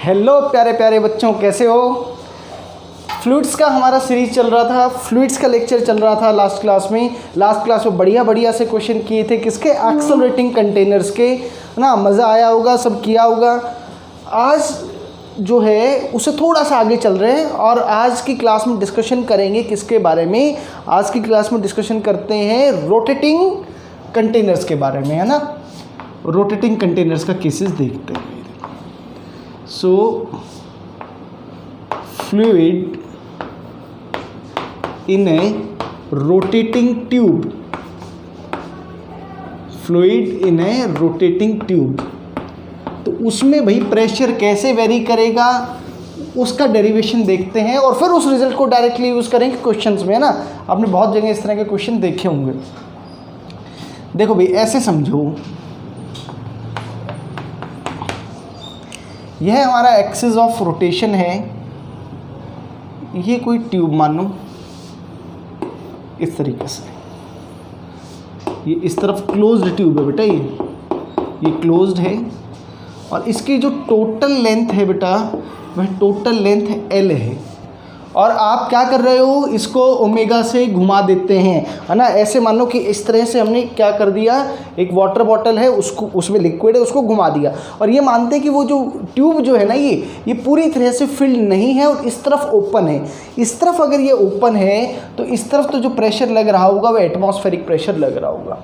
Hello प्यारे प्यारे बच्चों, कैसे हो। फ्लूइड्स का हमारा सीरीज चल रहा था, फ्लूइड्स का लेक्चर चल रहा था लास्ट क्लास में बढ़िया बढ़िया से क्वेश्चन किए थे किसके, एक्सेलरेटिंग कंटेनर्स के, है ना। मज़ा आया होगा, सब किया होगा। आज जो है उसे थोड़ा सा आगे चल रहे हैं और आज की क्लास में डिस्कशन करेंगे किसके बारे में। आज की क्लास में डिस्कशन करते हैं रोटेटिंग कंटेनर्स के बारे में, है ना। रोटेटिंग कंटेनर्स का केसेस देखते हैं। सो fluid in a rotating tube, fluid in a rotating tube, तो उसमें भाई प्रेशर कैसे वेरी करेगा उसका डेरिवेशन देखते हैं और फिर उस रिजल्ट को डायरेक्टली यूज़ करेंगे क्वेश्चंस में, है ना। आपने बहुत जगह इस तरह के क्वेश्चन देखे होंगे। देखो भाई ऐसे समझो, यह हमारा एक्सिस ऑफ रोटेशन है। ये कोई ट्यूब मान लो इस तरीके से, ये इस तरफ क्लोज्ड ट्यूब है बेटा, ये क्लोज्ड है और इसकी जो टोटल लेंथ है बेटा वह टोटल लेंथ L है। और आप क्या कर रहे हो, इसको ओमेगा से घुमा देते हैं, है ना। ऐसे मान लो कि इस तरह से हमने क्या कर दिया, एक वाटर बॉटल है, उसको उसमें लिक्विड है, उसको घुमा दिया और ये मानते हैं कि वो जो ट्यूब जो है ना ये पूरी तरह से फिल्ड नहीं है और इस तरफ ओपन है। इस तरफ अगर ये ओपन है तो इस तरफ तो जो प्रेशर लग रहा होगा वह एटमॉस्फेरिक प्रेशर लग रहा होगा।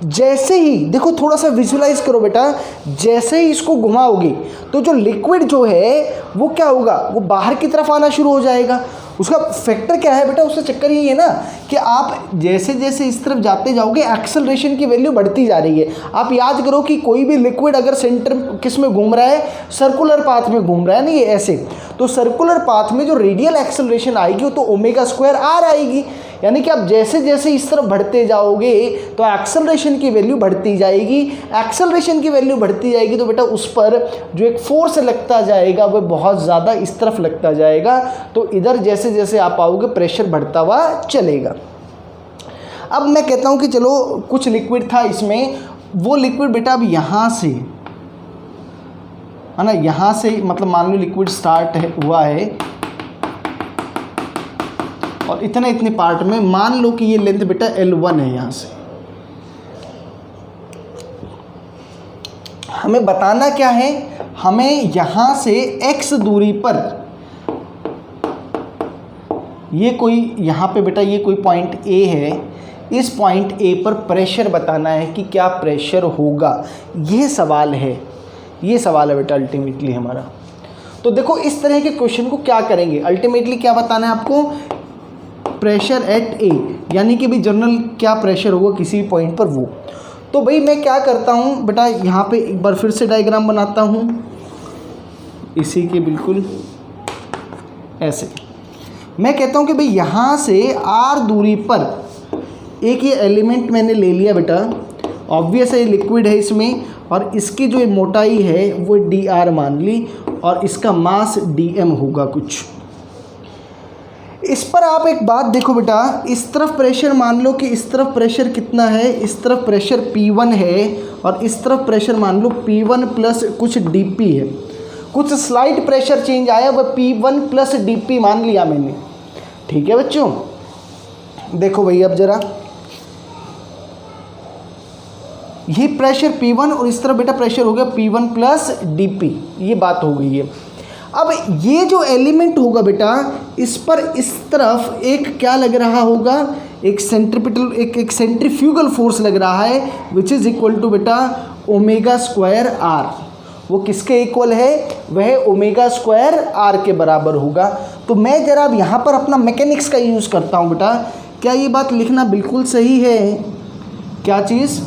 जैसे ही देखो, थोड़ा सा विजुलाइज करो बेटा, जैसे ही इसको घुमाओगे तो जो लिक्विड जो है वो क्या होगा, वो बाहर की तरफ आना शुरू हो जाएगा। उसका फैक्टर क्या है बेटा, उसका चक्कर यही है ना कि आप जैसे जैसे इस तरफ जाते जाओगे एक्सेलरेशन की वैल्यू बढ़ती जा रही है। आप याद करो कि कोई भी लिक्विड अगर सेंटर किस में घूम रहा है, सर्कुलर पाथ में घूम रहा है ना, ये ऐसे, तो सर्कुलर पाथ में जो रेडियल एक्सेलरेशन आएगी वो तो ओमेगा स्क्वायर आर आएगी। यानी कि आप जैसे जैसे इस तरफ बढ़ते जाओगे तो एक्सेलरेशन की वैल्यू बढ़ती जाएगी। एक्सेलरेशन की वैल्यू बढ़ती जाएगी तो बेटा उस पर जो एक फोर्स लगता जाएगा वह बहुत ज़्यादा इस तरफ लगता जाएगा। तो इधर जैसे जैसे आप आओगे प्रेशर बढ़ता हुआ चलेगा। अब मैं कहता हूँ कि चलो कुछ लिक्विड था इसमें, वो लिक्विड बेटा अब यहाँ से, है ना, यहाँ से मतलब मान लो लिक्विड स्टार्ट हुआ है और इतने पार्ट में मान लो कि ये लेंथ बेटा L1 है। यहाँ से हमें बताना क्या है, हमें यहाँ से x दूरी पर ये कोई, यहाँ पे बेटा ये कोई पॉइंट A है, इस पॉइंट A पर प्रेशर बताना है कि क्या प्रेशर होगा। ये सवाल है बेटा अल्टीमेटली हमारा। तो देखो इस तरह के क्वेश्चन को क्या करेंगे, अल्टीमेटली क्या बताना है आपको, प्रेशर एट ए, यानी कि भाई जनरल क्या प्रेशर होगा किसी पॉइंट पर वो। तो भाई मैं क्या करता हूँ बेटा, यहाँ पे एक बार फिर से डायग्राम बनाता हूँ इसी के बिल्कुल ऐसे। मैं कहता हूँ कि भाई यहाँ से R दूरी पर एक ये एलिमेंट मैंने ले लिया बेटा, ऑब्वियस है लिक्विड है इसमें, और इसकी जो मोटाई है वो dr मान ली और इसका मास dm होगा कुछ। इस पर आप एक बात देखो बेटा, इस तरफ प्रेशर मान लो कि इस तरफ प्रेशर कितना है, इस तरफ प्रेशर P1 है और इस तरफ प्रेशर मान लो P1 प्लस कुछ dP है। कुछ स्लाइड प्रेशर चेंज आया, वह P1 प्लस dP मान लिया मैंने। ठीक है बच्चों, देखो भाई अब जरा ये प्रेशर P1 और इस तरफ बेटा प्रेशर हो गया P1 प्लस dP, ये बात हो गई है। अब ये जो एलिमेंट होगा बेटा, इस पर इस तरफ एक क्या लग रहा होगा, एक सेंट्रीपिटल एक सेंट्रीफ्यूगल फोर्स लग रहा है विच इज़ इक्वल टू बेटा ओमेगा स्क्वायर आर। वो किसके इक्वल है, वह ओमेगा स्क्वायर आर के बराबर होगा। तो मैं जरा अब यहाँ पर अपना मैकेनिक्स का यूज़ करता हूँ बेटा। क्या ये बात लिखना बिल्कुल सही है, क्या चीज़,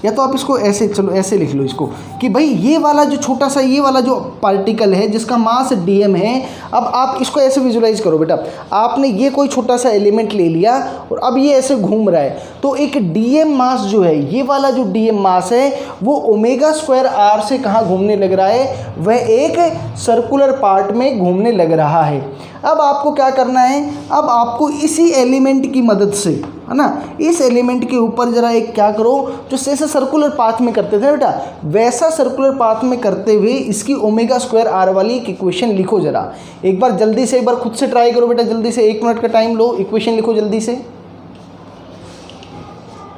या तो आप इसको ऐसे, चलो ऐसे लिख लो इसको कि भाई ये वाला जो छोटा सा ये वाला जो पार्टिकल है जिसका मास dm है, अब आप इसको ऐसे विजुलाइज करो बेटा, आपने ये कोई छोटा सा एलिमेंट ले लिया और अब ये ऐसे घूम रहा है, तो एक dm मास जो है, ये वाला जो dm मास है वो ओमेगा स्क्वायर आर से कहाँ घूमने लग रहा है, वह एक सर्कुलर पार्ट में घूमने लग रहा है। अब आपको क्या करना है, अब आपको इसी एलिमेंट की मदद से, है ना, इस एलिमेंट के ऊपर जरा एक क्या करो, जो जैसे सर्कुलर पाथ में करते थे बेटा, वैसा सर्कुलर पाथ में करते हुए इसकी ओमेगा स्क्वायर आर वाली एक इक्वेशन लिखो। जरा एक बार जल्दी से, एक बार खुद से ट्राई करो बेटा, जल्दी से 1 मिनट का टाइम लो, इक्वेशन लिखो जल्दी से,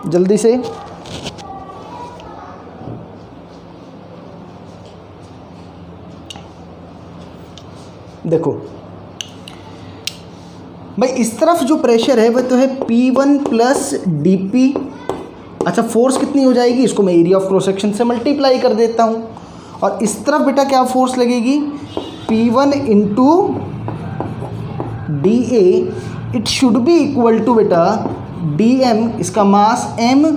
जल्दी से। देखो भाई, इस तरफ जो प्रेशर है वह तो है P1 प्लस dP। अच्छा, फोर्स कितनी हो जाएगी, इसको मैं एरिया ऑफ क्रॉस सेक्शन से मल्टीप्लाई कर देता हूँ। और इस तरफ बेटा क्या फोर्स लगेगी, P1 into DA, it should be equal to बेटा DM, इसका mass M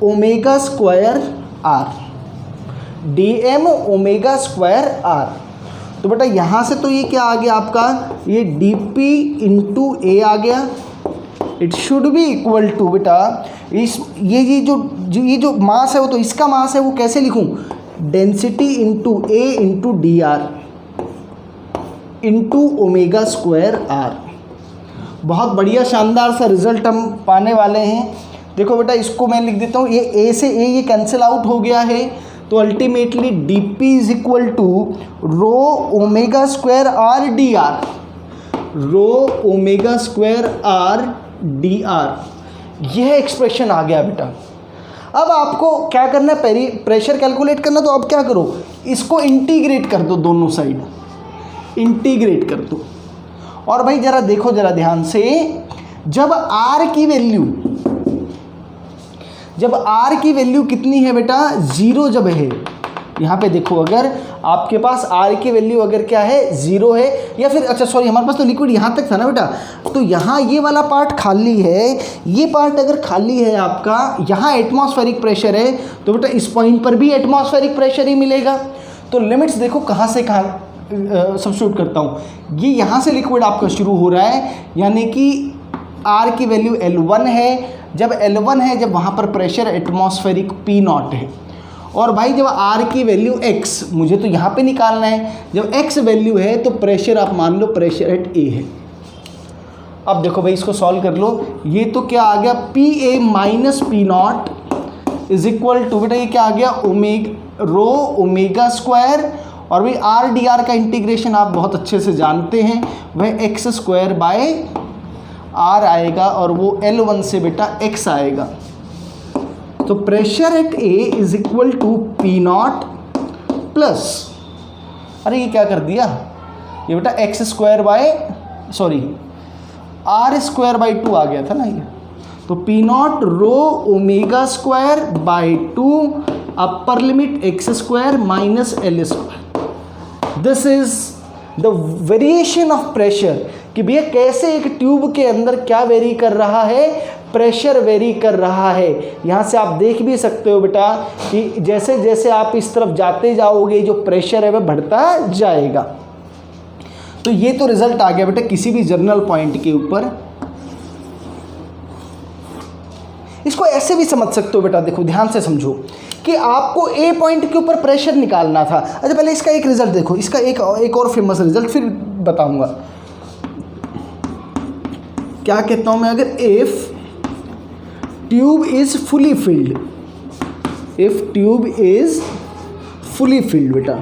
omega square R, DM omega square R। तो बेटा यहाँ से तो ये क्या आ गया आपका, ये dP इंटू A आ गया। It should be equal to बेटा इस ये जो मास है वो तो इसका मास है, वो कैसे लिखूँ, density into A into DR into omega square R। बहुत बढ़िया शानदार सा रिजल्ट हम पाने वाले हैं। देखो बेटा, इसको मैं लिख देता हूँ, ये A से A ये कैंसिल आउट हो गया है, तो ultimately dP is equal to rho omega square R dr, rho omega square R dr। यह एक्सप्रेशन आ गया बेटा। अब आपको क्या करना है, प्रेशर कैलकुलेट करना, तो अब क्या करो, इसको इंटीग्रेट कर दो, दोनों साइड इंटीग्रेट कर दो। और भाई जरा देखो, जरा ध्यान से, जब R की वैल्यू कितनी है बेटा, 0 जब है, यहाँ पे देखो, अगर आपके पास R की वैल्यू अगर क्या है, 0 है, या फिर अच्छा सॉरी, हमारे पास तो लिक्विड यहाँ तक था ना बेटा, तो यहाँ ये वाला पार्ट खाली है, ये पार्ट अगर खाली है आपका, यहाँ एटमॉस्फेरिक प्रेशर है, तो बेटा इस पॉइंट पर भी एटमॉस्फेरिक प्रेशर ही मिलेगा। तो लिमिट्स देखो कहाँ से कहाँ सब्स्टिट्यूट करता हूँ, ये यहाँ से लिक्विड आपका शुरू हो रहा है, यानी कि R की वैल्यू L1 है। जब L1 है, जब वहाँ पर प्रेशर एटमॉस्फेरिक P0 है, और भाई जब R की वैल्यू X, मुझे तो यहाँ पे निकालना है, जब X वैल्यू है तो प्रेशर आप मान लो प्रेशर एट A है। अब देखो भाई, इसको सॉल्व कर लो, ये तो क्या आ गया, PA minus P0 is equal to बेटा ये क्या आ गया, रो ओमेगा स्क्वायर, और भाई R dr का इंटीग्रेशन आप बहुत अच्छे से जानते हैं, वह x स्क्वायर बाय R आएगा, और वो L1 से बेटा x आएगा। तो pressure at A is equal to P0 plus, अरे ये क्या कर दिया, ये बेटा x square by sorry R square by 2 आ गया था ना ये, तो P0 rho omega square by 2 upper limit x square minus L square. This is the variation of pressure, कि भैया कैसे एक ट्यूब के अंदर क्या वेरी कर रहा है, प्रेशर वेरी कर रहा है। यहाँ से आप देख भी सकते हो बेटा कि जैसे जैसे आप इस तरफ जाते जाओगे, जो प्रेशर है वह बढ़ता जाएगा। तो ये तो रिजल्ट आ गया बेटा किसी भी जर्नल पॉइंट के ऊपर। इसको ऐसे भी समझ सकते हो बेटा, देखो ध्यान से समझो कि आपको ए पॉइंट के ऊपर प्रेशर निकालना था। अच्छा पहले इसका एक रिजल्ट देखो, इसका एक और फेमस रिजल्ट फिर बताऊंगा। क्या कहता हूं मैं, अगर if tube is fully filled, if tube is fully filled बेटा,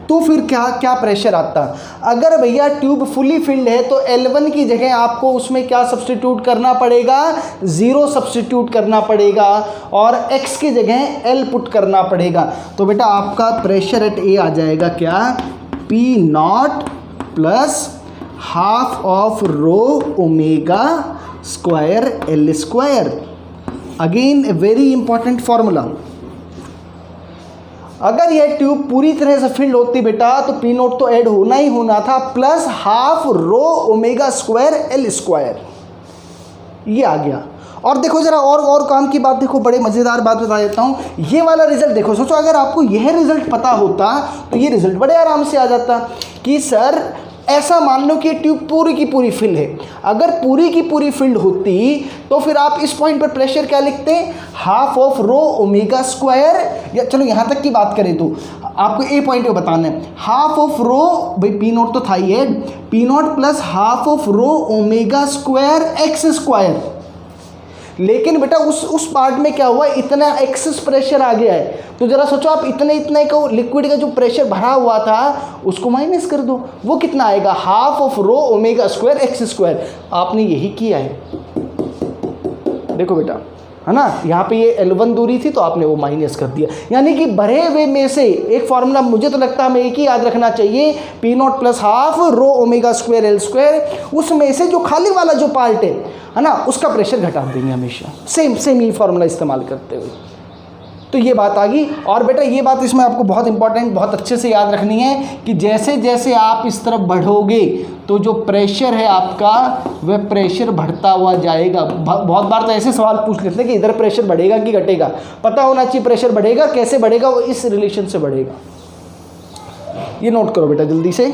तो फिर क्या क्या प्रेशर आता। अगर भैया ट्यूब फुली फिल्ड है तो L1 की जगह आपको उसमें क्या सब्स्टिट्यूट करना पड़ेगा, 0 सब्स्टिट्यूट करना पड़ेगा, और x की जगह L पुट करना पड़ेगा। तो बेटा आपका प्रेशर एट A आ जाएगा क्या, P0 plus half of rho omega square L square. Again a very important formula, अगर यह ट्यूब पूरी तरह से फिल्ड होती बेटा तो P0 तो ऐड होना ही होना था, plus half rho omega square L square, ये आ गया। और देखो जरा और काम की बात देखो, बड़े मज़ेदार बात बता देता हूँ। ये वाला रिजल्ट देखो, सोचो अगर आपको यह रिजल्ट पता होता तो ये रिजल्ट बड़े आराम से आ जाता कि सर ऐसा मान लो कि ये ट्यूब पूरी की पूरी फिल है। अगर पूरी की पूरी फिल्ड होती तो फिर आप इस पॉइंट पर प्रेशर क्या लिखते हैं, half of rho omega square, या चलो यहाँ तक की बात करें तो आपको ए पॉइंट पे बताना है, हाफ ऑफ रो, भाई पी नॉट तो था ही है, P naught plus half of rho omega square x square. लेकिन बेटा उस पार्ट में क्या हुआ, इतना एक्सेस प्रेशर आ गया है, तो जरा सोचो आप इतने का लिक्विड का जो प्रेशर भरा हुआ था उसको माइनस कर दो, वो कितना आएगा, half of rho omega square x square. आपने यही किया है, देखो बेटा, है ना, यहाँ पे ये L1 दूरी थी तो आपने वो माइनस कर दिया। यानी कि भरे हुए में से एक फॉर्मूला मुझे तो लगता है हमें एक ही याद रखना चाहिए, P naught plus half rho omega square l square, उसमें से जो खाली वाला जो पार्ट है ना, उसका प्रेशर घटा देंगे हमेशा, सेम ये फॉर्मूला इस्तेमाल करते हुए। तो ये बात आ गई। और बेटा ये बात इसमें आपको बहुत इंपॉर्टेंट, बहुत अच्छे से याद रखनी है कि जैसे जैसे आप इस तरफ बढ़ोगे तो जो प्रेशर है आपका वह प्रेशर बढ़ता हुआ जाएगा। बहुत बार तो ऐसे सवाल पूछ लेते हैं कि इधर प्रेशर बढ़ेगा कि घटेगा, पता होना चाहिए प्रेशर बढ़ेगा, कैसे बढ़ेगा, वो इस रिलेशन से बढ़ेगा। ये नोट करो बेटा जल्दी से।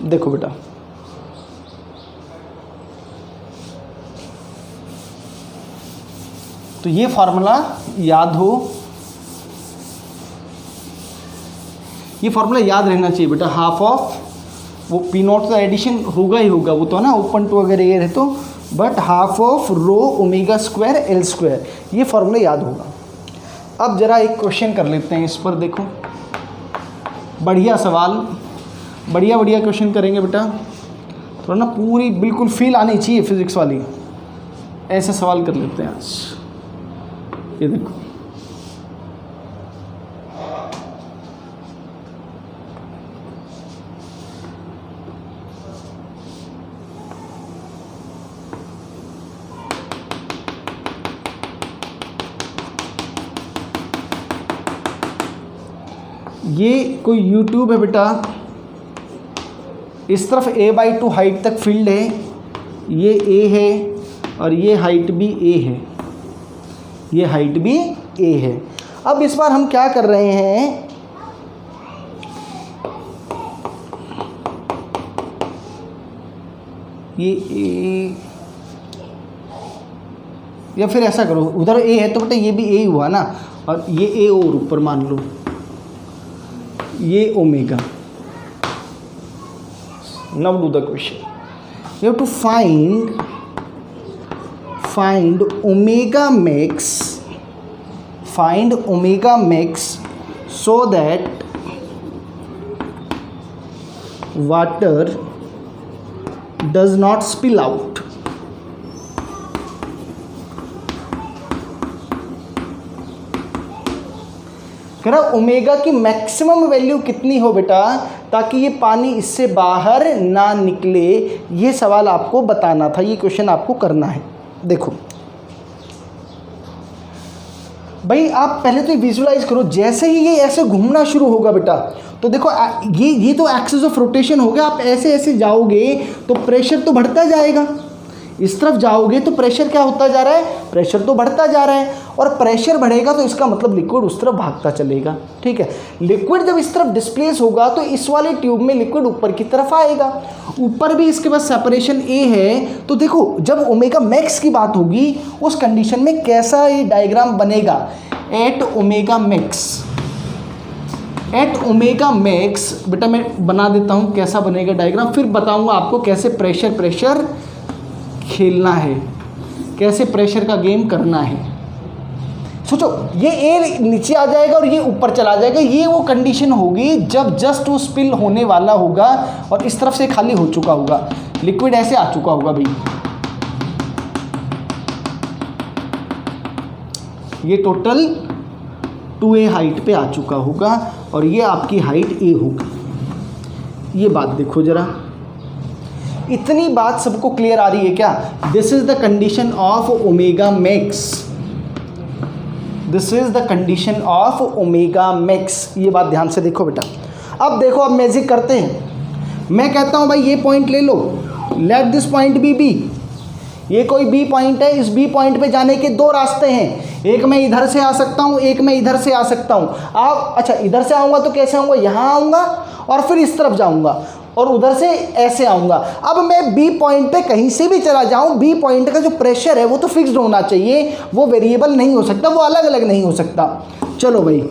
देखो बेटा, तो ये फॉर्मूला याद हो, ये फॉर्मूला याद रहना चाहिए बेटा, हाफ ऑफ वो पी नॉट का एडिशन होगा ही होगा, वो तो है ना ओपन टू अगर ये रहे तो, but half of rho omega square l square, ये फॉर्मूला याद होगा। अब जरा एक क्वेश्चन कर लेते हैं इस पर, देखो बढ़िया सवाल, बढ़िया क्वेश्चन करेंगे बेटा, थोड़ा ना पूरी बिल्कुल फील आनी चाहिए फिजिक्स वाली, ऐसे सवाल कर लेते हैं आज। ये देखो, ये कोई यूट्यूब है बेटा, इस तरफ a/2 हाइट तक फील्ड है, ये a है और ये हाइट भी a है, ये हाइट भी a है। अब इस बार हम क्या कर रहे हैं, ये a, या फिर ऐसा करो, उधर a है तो बेटा ये भी a ही हुआ ना, और ये a और ऊपर मान लो, ये omega. Now do the question. You have to find omega max, so that water does not spill out. कह रहा ओमेगा की मैक्सिमम वैल्यू कितनी हो बेटा, ताकि ये पानी इससे बाहर ना निकले। ये सवाल आपको बताना था, ये क्वेश्चन आपको करना है। देखो भाई, आप पहले तो विजुलाइज करो, जैसे ही ये ऐसे घूमना शुरू होगा बेटा, तो देखो ये तो एक्सिस ऑफ रोटेशन हो गया। आप ऐसे ऐसे जाओगे तो प्रेशर तो बढ़ता जाएगा, इस तरफ जाओगे तो प्रेशर क्या होता जा रहा है, प्रेशर तो बढ़ता जा रहा है, और प्रेशर बढ़ेगा तो इसका मतलब लिक्विड उस तरफ भागता चलेगा। ठीक है, लिक्विड जब इस तरफ डिस्प्लेस होगा तो इस वाले ट्यूब में लिक्विड ऊपर की तरफ आएगा, ऊपर भी इसके पास सेपरेशन ए है। तो देखो जब ओमेगा मैक्स की बात होगी उस कंडीशन में कैसा ये डायग्राम बनेगा, एट ओमेगा मैक्स बेटा मैं बना देता हूँ कैसा बनेगा डायग्राम, फिर बताऊँगा आपको कैसे प्रेशर खेलना है, कैसे प्रेशर का गेम करना है। सोचो ये ए नीचे आ जाएगा और ये ऊपर चला जाएगा, ये वो कंडीशन होगी जब जस्ट वो स्पिल होने वाला होगा और इस तरफ से खाली हो चुका होगा, लिक्विड ऐसे आ चुका होगा भाई, ये टोटल 2a हाइट पे आ चुका होगा और ये आपकी हाइट a होगी। ये बात देखो जरा, इतनी बात सबको क्लियर आ रही है क्या? This is the condition of omega max, this is the condition of omega max. ये बात ध्यान से देखो बेटा। अब देखो, अब मैजिक करते हैं। मैं कहता हूं भाई ये पॉइंट ले लो let this point be B, ये कोई बी पॉइंट है, इस बी पॉइंट पे जाने के दो रास्ते हैं, एक मैं इधर से आ सकता हूँ, एक मैं इधर से आ सकता हूँ। आप अच्छा इधर से आऊँगा तो कैसे आऊँगा, यहाँ आऊँगा और फिर इस तरफ जाऊँगा और उधर से ऐसे आऊँगा। अब मैं बी पॉइंट पे कहीं से भी चला जाऊँ, बी पॉइंट का जो प्रेशर है वो तो फिक्स्ड होना चाहिए, वो वेरिएबल नहीं हो सकता, वो अलग अलग नहीं हो सकता। चलो भाई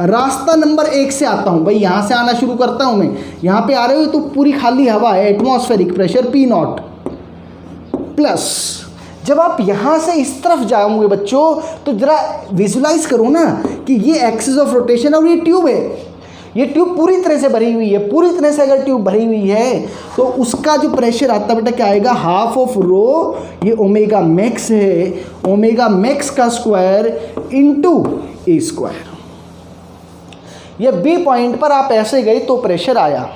रास्ता नंबर 1 से आता हूँ भाई, यहाँ से आना शुरू करता हूँ मैं। यहाँ पे आ रहे हो तो पूरी खाली हवा है, atmospheric pressure P not plus, जब आप यहाँ से इस तरफ जाओगे बच्चों तो जरा विजुलाइज करो ना कि ये एक्सिस ऑफ रोटेशन और ये ट्यूब है, ये ट्यूब पूरी तरह से भरी हुई है, पूरी तरह से अगर ट्यूब भरी हुई है तो उसका जो प्रेशर आता है बेटा क्या आएगा, हाफ ऑफ रो, ये ओमेगा मैक्स है, ओमेगा मैक्स का स्क्वायर इनटू ए स्क्वायर। ये बी पॉइंट पर आप ऐसे गए तो प्रेशर आया।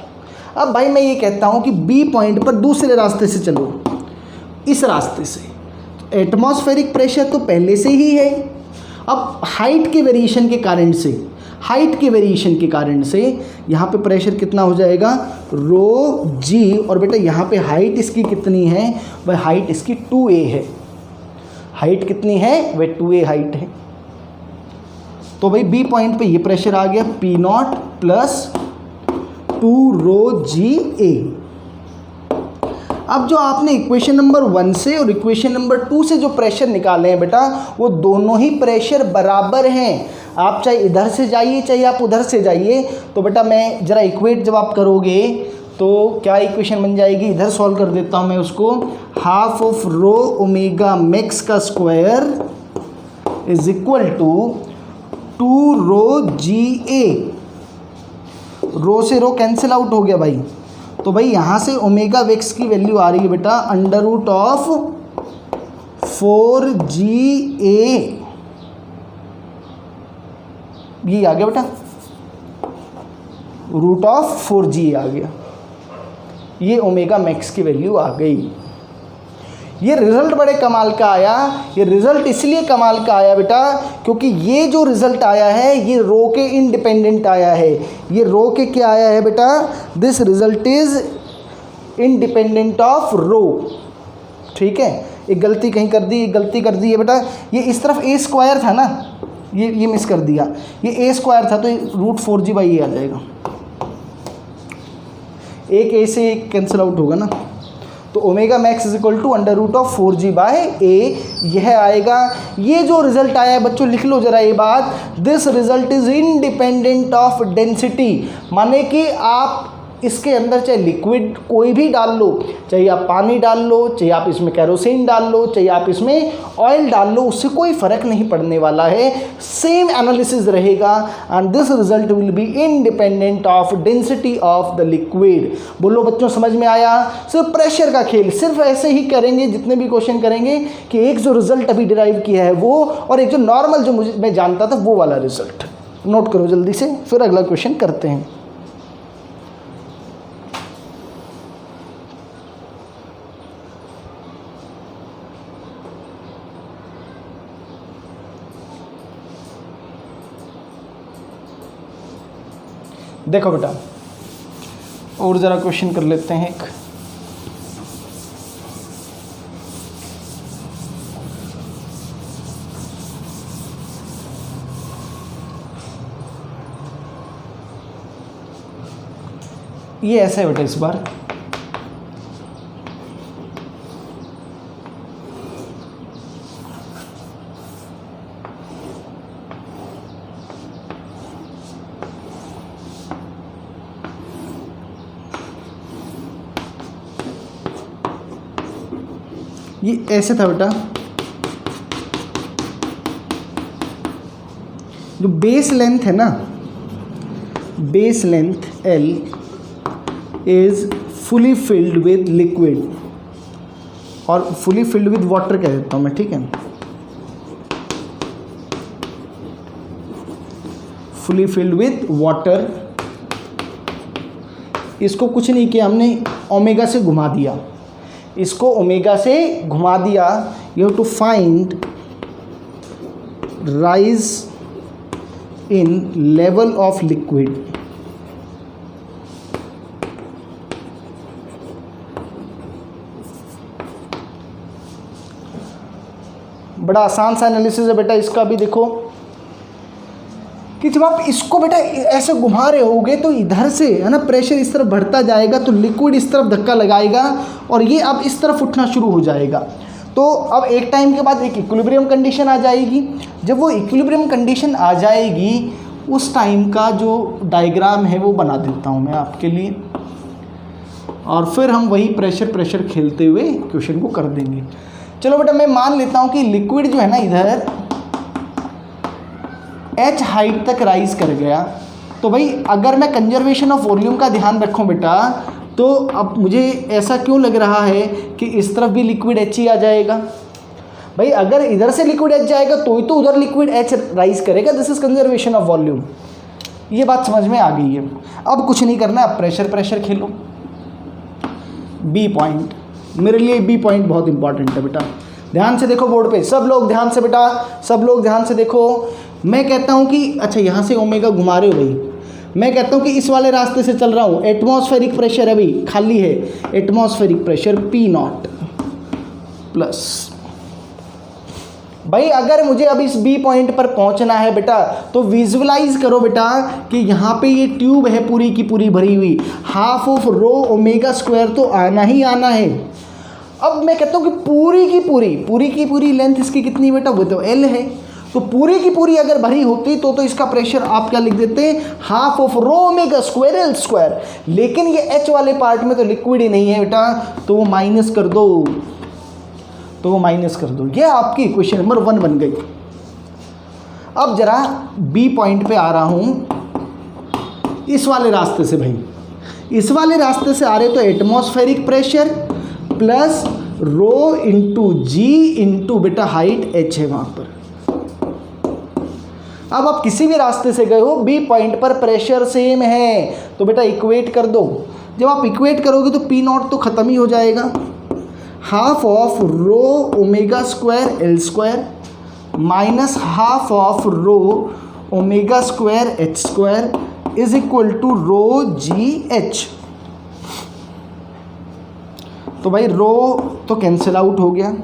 अब भाई मैं ये कहता हूँ कि बी पॉइंट पर दूसरे रास्ते से चलो, इस रास्ते से, तो एटमॉस्फेरिक प्रेशर तो पहले से ही है। अब हाइट के वेरिएशन के कारण से, हाइट के वेरिएशन के कारण से यहाँ पे प्रेशर कितना हो जाएगा, रो जी, और बेटा यहाँ पे हाइट इसकी कितनी है, वह हाइट इसकी 2a है, हाइट कितनी है, वह 2a हाइट है। तो भाई बी पॉइंट पे ये प्रेशर आ गया P नॉट प्लस 2 रो जी ए। अब जो आपने इक्वेशन नंबर 1 से और इक्वेशन नंबर 2 से जो प्रेशर निकाले हैं बेटा, वो दोनों ही प्रेशर बराबर हैं। आप चाहे इधर से जाइए चाहे आप उधर से जाइए। तो बेटा मैं ज़रा इक्वेट जब आप करोगे तो क्या इक्वेशन बन जाएगी, इधर सॉल्व कर देता हूँ मैं उसको, half of rho omega max का स्क्वायर इज इक्वल टू 2 रो जी ए। रो से रो कैंसिल आउट हो गया भाई, तो भाई यहाँ से ओमेगा वेक्स की वैल्यू आ रही है बेटा अंडर रूट ऑफ 4GA, ये आ गया बेटा, रूट ऑफ 4GA आ गया, ये ओमेगा मैक्स की वैल्यू आ गई। ये रिजल्ट बड़े कमाल का आया। ये रिजल्ट इसलिए कमाल का आया बेटा क्योंकि ये जो रिजल्ट आया है ये रो के इंडिपेंडेंट आया है। ये रो के क्या आया है बेटा, this result is independent of rho. ठीक है, एक गलती कहीं कर दी, एक गलती कर दी है बेटा, ये इस तरफ ए स्क्वायर था ना, ये मिस कर दिया, ये ए स्क्वायर था तो रूट 4G बाई ए आ जाएगा, एक ए से एक कैंसिल आउट होगा ना, तो omega max is equal to under root of 4G by A, यह आएगा। ये जो रिजल्ट आया है बच्चों लिख लो जरा ये बात, this result is independent of density, माने कि आप इसके अंदर चाहे लिक्विड कोई भी डाल लो, चाहे आप पानी डाल लो, चाहे आप इसमें कैरोसिन डाल लो, चाहे आप इसमें ऑयल डाल लो, उससे कोई फ़र्क नहीं पड़ने वाला है, सेम एनालिसिस रहेगा and this result will be independent of density of the liquid. बोलो बच्चों समझ में आया? सिर्फ प्रेशर का खेल, सिर्फ ऐसे ही करेंगे जितने भी क्वेश्चन करेंगे कि एक जो रिजल्ट अभी डिराइव किया है वो, और एक जो नॉर्मल जो मैं जानता था वो वाला रिजल्ट। नोट करो जल्दी से, फिर अगला क्वेश्चन करते हैं। देखो बेटा और ज़रा क्वेश्चन कर लेते हैं एक। ये ऐसा है बेटा, इस बार ये ऐसे था बेटा, जो बेस लेंथ है ना, base length L is fully filled with liquid, और फुली फिल्ड विद वाटर कह देता हूँ मैं, ठीक है, फुली फिल्ड विद वाटर। इसको कुछ नहीं किया हमने, ओमेगा से घुमा दिया, इसको ओमेगा से घुमा दिया। You have to find rise in level of liquid. बड़ा आसान सा एनालिसिस है बेटा इसका भी। देखो कि जब आप इसको बेटा ऐसे घुमा रहे होगे तो इधर से है ना प्रेशर इस तरफ बढ़ता जाएगा, तो लिक्विड इस तरफ धक्का लगाएगा और ये अब इस तरफ उठना शुरू हो जाएगा। तो अब एक टाइम के बाद एक इक्विलिब्रियम कंडीशन आ जाएगी। जब वो इक्विलिब्रियम कंडीशन आ जाएगी उस टाइम का जो डायग्राम है वो बना देता हूँ मैं आपके लिए, और फिर हम वही प्रेशर खेलते हुए क्वेश्चन को कर देंगे। चलो बेटा मैं मान लेता हूँ कि लिक्विड जो है ना इधर h हाइट तक राइज कर गया। तो भाई अगर मैं कंजर्वेशन ऑफ वॉल्यूम का ध्यान रखूं बेटा, तो अब मुझे ऐसा क्यों लग रहा है कि इस तरफ भी लिक्विड h ही आ जाएगा। भाई अगर इधर से लिक्विड h जाएगा तो ही तो उधर लिक्विड h राइज करेगा। This is conservation of volume. ये बात समझ में आ गई है। अब कुछ नहीं करना, अब प्रेशर खेलो। बी पॉइंट, मेरे लिए बी पॉइंट बहुत इंपॉर्टेंट है बेटा। ध्यान से देखो बोर्ड पे, सब लोग ध्यान से बेटा, सब लोग ध्यान से देखो। मैं कहता हूँ कि अच्छा यहाँ से ओमेगा घुमा रहे हो भाई, मैं कहता हूँ कि इस वाले रास्ते से चल रहा हूँ। एटमॉस्फेरिक प्रेशर अभी खाली है, एटमॉस्फेरिक प्रेशर P0 प्लस। भाई अगर मुझे अब इस बी पॉइंट पर पहुंचना है बेटा तो विजुअलाइज करो बेटा कि यहाँ पे ये ट्यूब है पूरी की पूरी भरी हुई, half of rho omega square तो आना ही आना है। अब मैं कहता हूँ कि पूरी की पूरी लेंथ इसकी कितनी बेटा, वो तो L है। तो पूरी की पूरी अगर भरी होती तो इसका प्रेशर आप क्या लिख देते हैं, half of rho omega square L square. लेकिन ये H वाले पार्ट में तो लिक्विड ही नहीं है बेटा, तो वो माइनस कर दो, ये आपकी इक्वेशन नंबर 1 बन गई। अब जरा बी पॉइंट पे आ रहा हूं इस वाले रास्ते से। भाई इस वाले रास्ते से आ रहे तो atmospheric pressure plus rho into g into बेटा हाइट h है वहां पर। अब आप किसी भी रास्ते से गए हो, बी पॉइंट पर प्रेशर सेम है तो बेटा इक्वेट कर दो। जब आप इक्वेट करोगे तो P0 तो खत्म ही हो जाएगा, half of rho omega square L square minus half of rho omega square H square is equal to rho g h. तो भाई रो तो कैंसिल आउट हो गया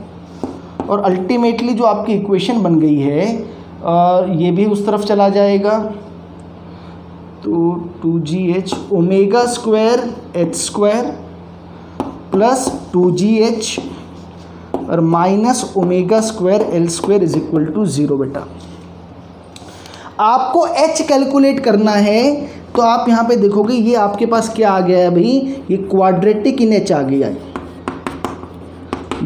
और अल्टीमेटली जो आपकी इक्वेशन बन गई है ये भी उस तरफ चला जाएगा। तो 2GH omega square H square plus 2GH और minus omega square L square is equal to 0 बेटा। आपको H कैलकुलेट करना है तो आप यहाँ पे देखोगे ये आपके पास क्या आ गया है भाई, ये क्वाड्रेटिक इन H आ गया है।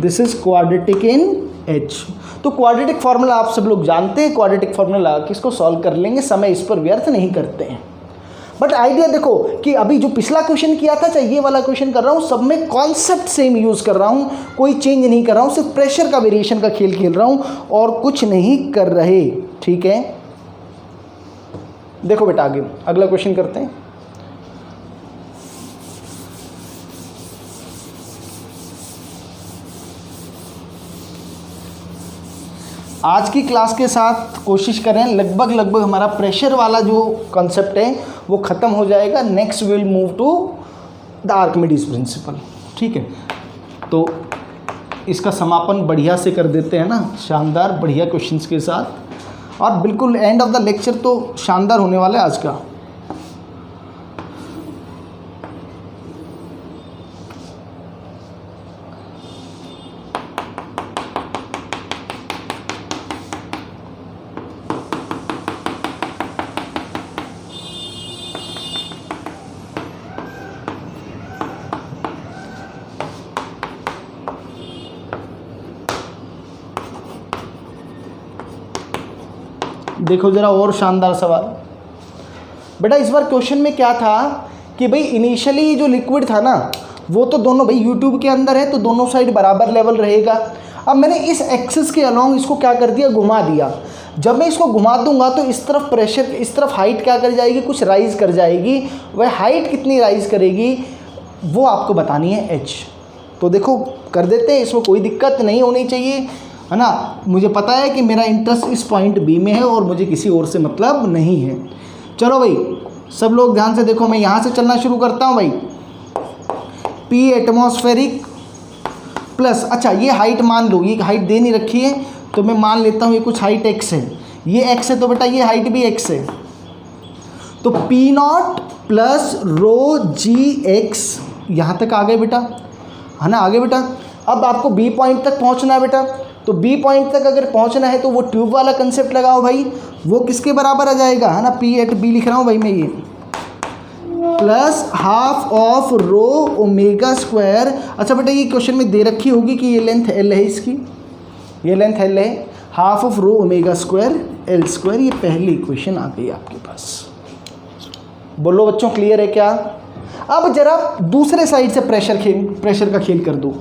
This is quadratic in H। तो क्वाड्रेटिक फार्मूला आप सब लोग जानते हैं, क्वाड्रेटिक फार्मूला किसको सॉल्व कर लेंगे, समय इस पर व्यर्थ नहीं करते हैं। बट आइडिया देखो कि अभी जो पिछला क्वेश्चन किया था चाहे ये वाला क्वेश्चन कर रहा हूँ, सब में कॉन्सेप्ट सेम यूज़ कर रहा हूँ, कोई चेंज नहीं कर रहा हूँ, सिर्फ प्रेशर का वेरिएशन का खेल खेल रहा हूँ और कुछ नहीं कर रहे। ठीक है, देखो बेटा आगे अगला क्वेश्चन करते हैं। आज की क्लास के साथ कोशिश करें लगभग हमारा प्रेशर वाला जो कॉन्सेप्ट है वो ख़त्म हो जाएगा। Next will move to the Archimedes principle. ठीक है, तो इसका समापन बढ़िया से कर देते हैं ना, शानदार बढ़िया क्वेश्चंस के साथ, और बिल्कुल एंड ऑफ द लेक्चर तो शानदार होने वाला है आज का। देखो ज़रा और शानदार सवाल बेटा। इस बार क्वेश्चन में क्या था कि भाई इनिशियली जो लिक्विड था ना वो तो दोनों भाई यूट्यूब के अंदर है तो दोनों साइड बराबर लेवल रहेगा। अब मैंने इस एक्सिस के अलोंग इसको क्या कर दिया, घुमा दिया। जब मैं इसको घुमा दूंगा तो इस तरफ प्रेशर, इस तरफ हाइट क्या कर जाएगी, कुछ राइज कर जाएगी। वह हाइट कितनी राइज करेगी वो आपको बतानी है h। तो देखो कर देते हैं, इसमें कोई दिक्कत नहीं होनी चाहिए, है ना। मुझे पता है कि मेरा इंटरेस्ट इस पॉइंट बी में है और मुझे किसी और से मतलब नहीं है। चलो भाई सब लोग ध्यान से देखो, मैं यहाँ से चलना शुरू करता हूँ भाई। P एटमॉस्फेरिक प्लस, अच्छा ये हाइट मान लो, ये हाइट दे नहीं रखी है तो मैं मान लेता हूँ ये कुछ हाइट x है, ये x है, तो बेटा ये हाइट भी x है। तो P naught plus rho g x, यहाँ तक आ गए बेटा, है ना, आगे बेटा। अब आपको बी पॉइंट तक पहुँचना है बेटा, तो बी पॉइंट तक अगर पहुँचना है तो वो ट्यूब वाला कंसेप्ट लगाओ भाई, वो किसके बराबर आ जाएगा, है ना, पी एट बी लिख रहा हूँ भाई मैं, ये plus half of rho omega square. अच्छा बेटा ये क्वेश्चन में दे रखी होगी कि ये लेंथ एल है इसकी, ये लेंथ एल है, half of rho omega square l square. ये पहली इक्वेशन आ गई आपके पास। बोलो बच्चों क्लियर है क्या? अब जरा दूसरे साइड से प्रेशर का खेल कर दो,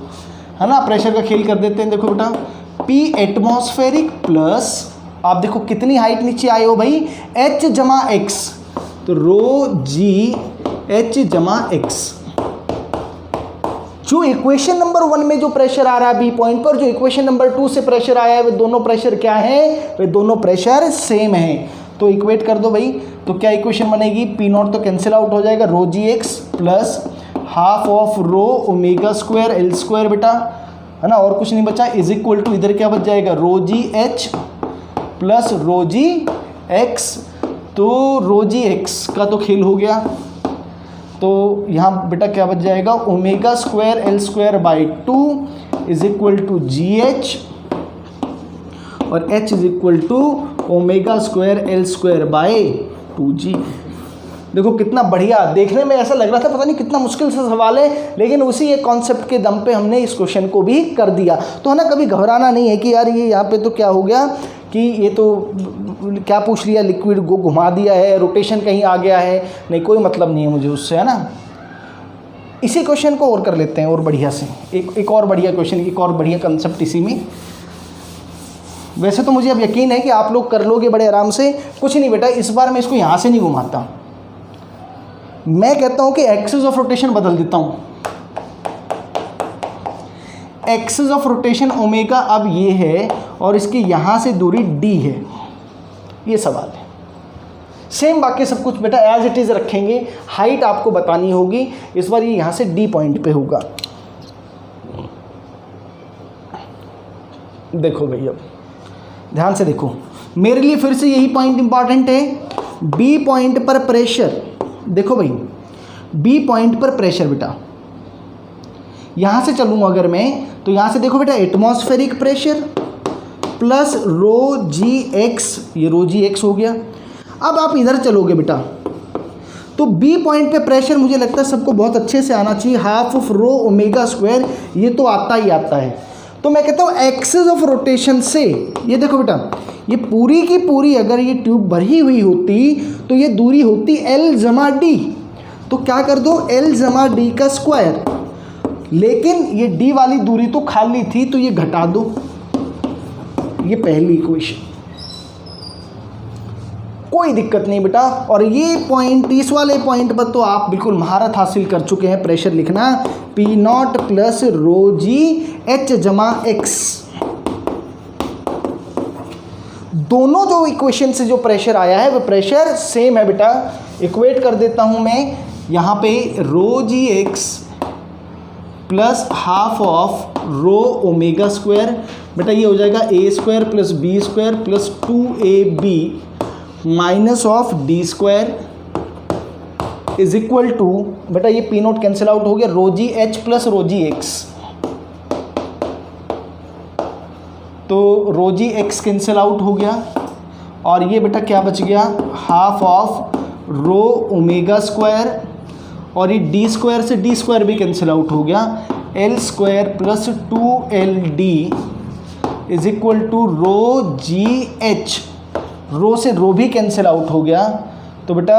है ना, प्रेशर का खेल कर देते हैं। देखो बेटा P एटमॉस्फेरिक प्लस, आप देखो कितनी हाइट नीचे आए हो भाई, H जमा एक्स, तो रो जी H जमा एक्स। जो इक्वेशन नंबर 1 में जो प्रेशर आ रहा है बी पॉइंट पर, जो इक्वेशन नंबर 2 से प्रेशर आया है, वे दोनों प्रेशर क्या है, वे दोनों प्रेशर सेम है। तो इक्वेट कर दो भाई, तो क्या इक्वेशन बनेगी, पी नॉट तो कैंसिल आउट हो जाएगा, rho g x plus half of rho omega square l square बेटा, है ना, और कुछ नहीं बचा, इज इक्वल टू इधर क्या बच जाएगा, rho g h plus rho g x. तो रो जी एक्स का तो खेल हो गया, तो यहाँ बेटा क्या बच जाएगा, omega square l square by 2 is equal to g h, और h is equal to omega square l square by 2g। देखो कितना बढ़िया, देखने में ऐसा लग रहा था पता नहीं कितना मुश्किल सा सवाल है, लेकिन उसी एक कॉन्सेप्ट के दम पे हमने इस क्वेश्चन को भी कर दिया। तो है ना, कभी घबराना नहीं है कि यार ये यहाँ पे तो क्या हो गया कि ये तो क्या पूछ लिया, लिक्विड को घुमा दिया है, रोटेशन कहीं आ गया है, नहीं कोई मतलब नहीं है मुझे उससे, है ना। इसी क्वेश्चन को और कर लेते हैं और बढ़िया से, एक और बढ़िया क्वेश्चन, एक और बढ़िया कंसेप्ट इसी में। वैसे तो मुझे अब यकीन है कि आप लोग कर लोगे बड़े आराम से। कुछ नहीं बेटा, इस बार मैं इसको यहाँ से नहीं घुमाता, मैं कहता हूँ कि एक्सिस ऑफ रोटेशन बदल देता हूँ। एक्सिस ऑफ रोटेशन ओमेगा अब ये है, और इसकी यहाँ से दूरी d है, ये सवाल है। सेम बाकी सब कुछ बेटा एज इट इज़ रखेंगे, हाइट आपको बतानी होगी। इस बार ये यहाँ से d पॉइंट पे होगा। देखो भाई अब ध्यान से देखो, मेरे लिए फिर से यही पॉइंट इंपॉर्टेंट है। बी पॉइंट पर प्रेशर, देखो भाई बी पॉइंट पर प्रेशर बेटा, यहाँ से चलूँगा अगर मैं, तो यहाँ से देखो बेटा atmospheric pressure plus rho g x, ये रो जी एक्स हो गया। अब आप इधर चलोगे बेटा, तो बी पॉइंट पे प्रेशर मुझे लगता है सबको बहुत अच्छे से आना चाहिए, half of rho omega square, ये तो आता ही आता है। तो मैं कहता हूँ एक्सिस ऑफ रोटेशन से, ये देखो बेटा ये पूरी की पूरी अगर ये ट्यूब भरी हुई होती तो ये दूरी होती L जमा डी, तो क्या कर दो L जमा डी का स्क्वायर, लेकिन ये D वाली दूरी तो खाली थी तो ये घटा दो, ये पहली इक्वेशन, कोई दिक्कत नहीं बेटा। और ये पॉइंट, इस वाले पॉइंट पर तो आप बिल्कुल महारत हासिल कर चुके हैं प्रेशर लिखना, P naught plus rho g H जमा एक्स। दोनों जो इक्वेशन से जो प्रेशर आया है वो प्रेशर सेम है बेटा। इक्वेट कर देता हूं मैं यहाँ पे, rho g x plus half of rho omega square, बेटा ये हो जाएगा a square plus b square plus 2ab minus of d square is equal to, बेटा ये पी नोट कैंसिल आउट हो गया, rho g h plus rho g x, तो rho g x cancel out हो गया, और ये बेटा क्या बच गया, half of rho omega square, और ये डी स्क्वायर से डी स्क्वायर भी कैंसिल आउट हो गया, l square plus 2LD is equal to rho g h, rho से रो भी कैंसिल आउट हो गया। तो बेटा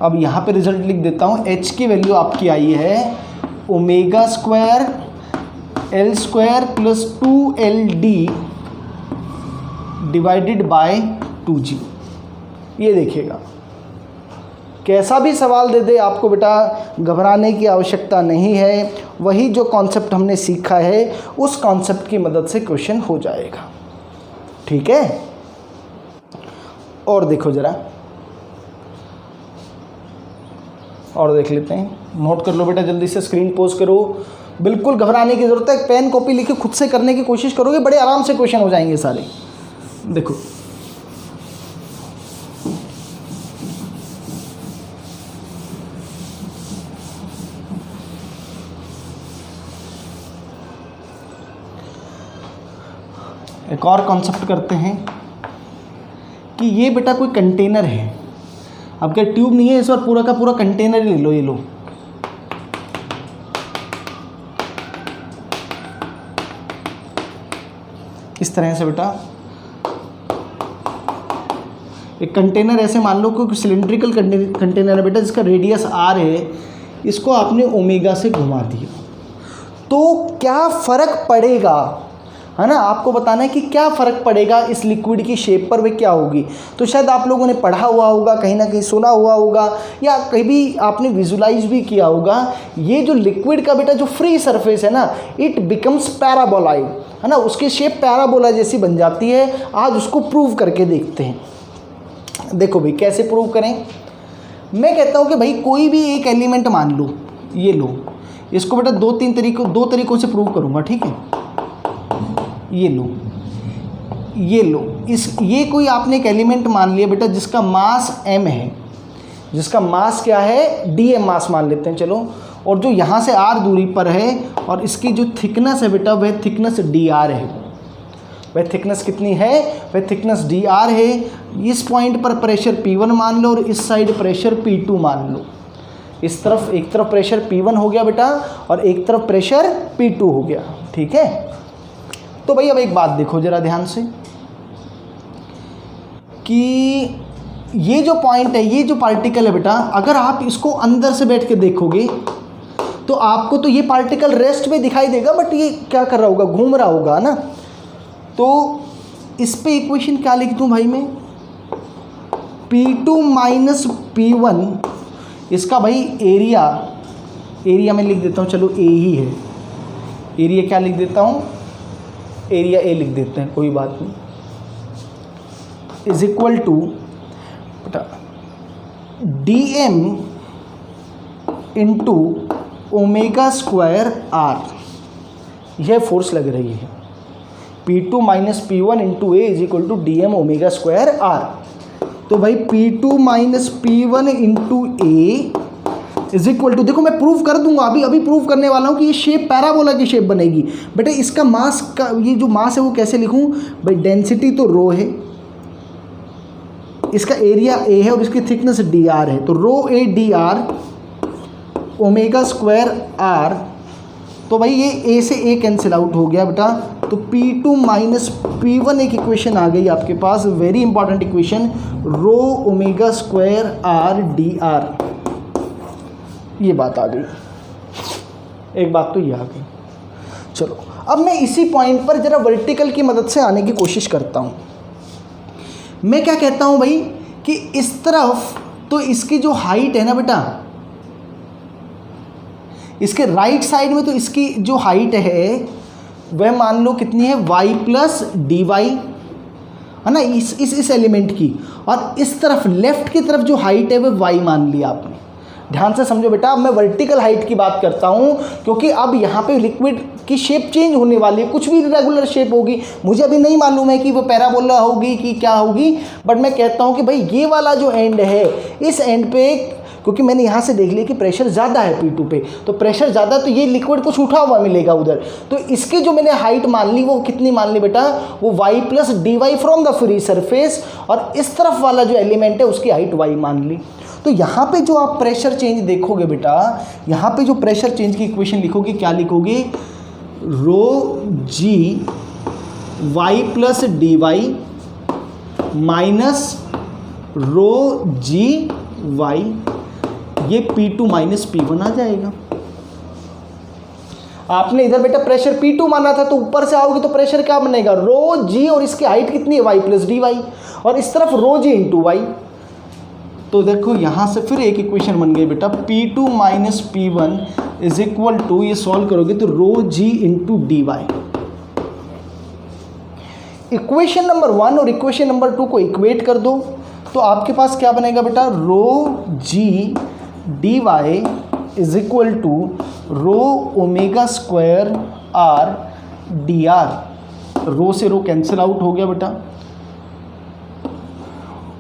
अब यहाँ पे रिजल्ट लिख देता हूँ, h की वैल्यू आपकी आई है omega square l square plus 2LD divided by 2g। ये देखिएगा कैसा भी सवाल दे दे आपको बेटा घबराने की आवश्यकता नहीं है, वही जो कॉन्सेप्ट हमने सीखा है उस कॉन्सेप्ट की मदद से क्वेश्चन हो जाएगा, ठीक है। और देखो जरा, और देख लेते हैं, नोट कर लो बेटा जल्दी से, स्क्रीन पोज करो, बिल्कुल घबराने की ज़रूरत है, पेन कॉपी लेके खुद से करने की कोशिश करोगे, बड़े आराम से क्वेश्चन हो जाएंगे सारे। देखो एक और कॉन्सेप्ट करते हैं कि ये बेटा कोई कंटेनर है, अब क्या ट्यूब नहीं है, इस बार पूरा का पूरा कंटेनर ही ले लो, ये लो। इस तरह से बेटा एक कंटेनर ऐसे मान लो कोई सिलिंड्रिकल कंटेनर है बेटा, जिसका रेडियस आर है, इसको आपने ओमेगा से घुमा दिया, तो क्या फ़र्क पड़ेगा, है ना, आपको बताना है कि क्या फ़र्क पड़ेगा इस लिक्विड की शेप पर, वे क्या होगी। तो शायद आप लोगों ने पढ़ा हुआ होगा, कहीं ना कहीं सुना हुआ होगा, या कहीं भी आपने विजुलाइज भी किया होगा। ये जो लिक्विड का बेटा जो फ्री सरफेस है ना, इट बिकम्स पैराबोलाइड, है ना, उसकी शेप पैराबोला जैसी बन जाती है। आज उसको प्रूव करके देखते हैं। देखो भाई कैसे प्रूव करें। मैं कहता हूँ कि भाई कोई भी एक एलिमेंट मान लो, ये लो, इसको बेटा दो तरीकों से प्रूव करूँगा, ठीक है। ये लो, ये लो, ये कोई आपने एक एलिमेंट मान लिया बेटा जिसका मास m है, जिसका मास क्या है, dm मास मान लेते हैं चलो, और जो यहाँ से r दूरी पर है, और इसकी जो थिकनेस है बेटा वह थिकनेस dr है। वह थिकनेस कितनी है, वह थिकनेस dr है। इस पॉइंट पर प्रेशर P1 मान लो और इस साइड प्रेशर P2 मान लो। इस तरफ एक तरफ प्रेशर P1 हो गया बेटा और एक तरफ प्रेशर P2 हो गया, ठीक है। तो भाई अब एक बात देखो जरा ध्यान से कि ये जो पॉइंट है, ये जो पार्टिकल है बेटा, अगर आप इसको अंदर से बैठ के देखोगे तो आपको तो ये पार्टिकल रेस्ट में दिखाई देगा, बट ये क्या कर रहा होगा, घूम रहा होगा ना। तो इस पे इक्वेशन क्या लिख दूं भाई मैं, P2 माइनस P1, इसका भाई एरिया में लिख देता हूँ, चलो ए ही है, एरिया क्या लिख देता हूँ, एरिया ए लिख देते हैं, कोई बात नहीं, is equal to dm into omega square R, यह फोर्स लग रही है। P2 minus P1 into A is equal to DM omega square R. तो भाई P2 minus P1 into A is equal to, देखो मैं प्रूव कर दूंगा, अभी प्रूव करने वाला हूँ कि ये शेप पैराबोला की शेप बनेगी। बेटा इसका मास का, ये जो मास है वो कैसे लिखूँ भाई, डेंसिटी तो रो है, इसका एरिया ए है और इसकी थिकनेस dr है, तो रो ए dr ओमेगा स्क्वायर आर। तो भाई ये ए से ए कैंसिल आउट हो गया बेटा, तो P2 माइनस P1 एक इक्वेशन आ गई आपके पास, very important equation, rho omega square r dr। ये बात आ गई, एक बात तो ये आ गई। चलो अब मैं इसी पॉइंट पर जरा वर्टिकल की मदद से आने की कोशिश करता हूँ। मैं क्या कहता हूँ भाई कि इस तरफ तो इसकी जो हाइट है ना बेटा, इसके राइट साइड में तो इसकी जो हाइट है वह मान लो कितनी है, y प्लस डी वाई, है ना, इस एलिमेंट की, और इस तरफ लेफ्ट की तरफ जो हाइट है वह y मान लिया आपने। ध्यान से समझो बेटा, अब मैं वर्टिकल हाइट की बात करता हूँ, क्योंकि अब यहाँ पे लिक्विड की शेप चेंज होने वाली है, कुछ भी इरेगुलर शेप होगी, मुझे अभी नहीं मालूम है कि वो पैराबोला होगी कि क्या होगी, बट मैं कहता हूँ कि भाई ये वाला जो एंड है, इस एंड पे, क्योंकि मैंने यहाँ से देख लिया कि प्रेशर ज़्यादा है P2 पे, तो प्रेशर ज़्यादा, तो ये लिक्विड कुछ उठा हुआ मिलेगा उधर, तो इसकी जो मैंने हाइट मान ली वो कितनी मान ली बेटा, वो y plus d y from the free surface, और इस तरफ वाला जो एलिमेंट है उसकी हाइट y मान ली। तो यहाँ पे जो आप प्रेशर चेंज देखोगे बेटा, यहाँ पे जो प्रेशर चेंज की इक्वेशन लिखोगे, क्या लिखोगे, rho g y plus d y minus rho g y, ये P2 माइनस P1 आ जाएगा। आपने इधर बेटा प्रेशर P2 माना था, तो ऊपर से आओगे तो प्रेशर क्या बनेगा, रो जी, और इसकी हाइट कितनी है, y प्लस डी वाई, और इस तरफ रो जी इंटू वाई। तो देखो यहाँ से फिर एक इक्वेशन बन गई बेटा, P2 minus P1 is equal to, ये सॉल्व करोगे तो rho g into d y. Equation number 1 और इक्वेशन नंबर 2 को इक्वेट कर दो, तो आपके पास क्या बनेगा बेटा, rho g d y is equal to rho omega square r d r. Rho से रो कैंसिल आउट हो गया बेटा,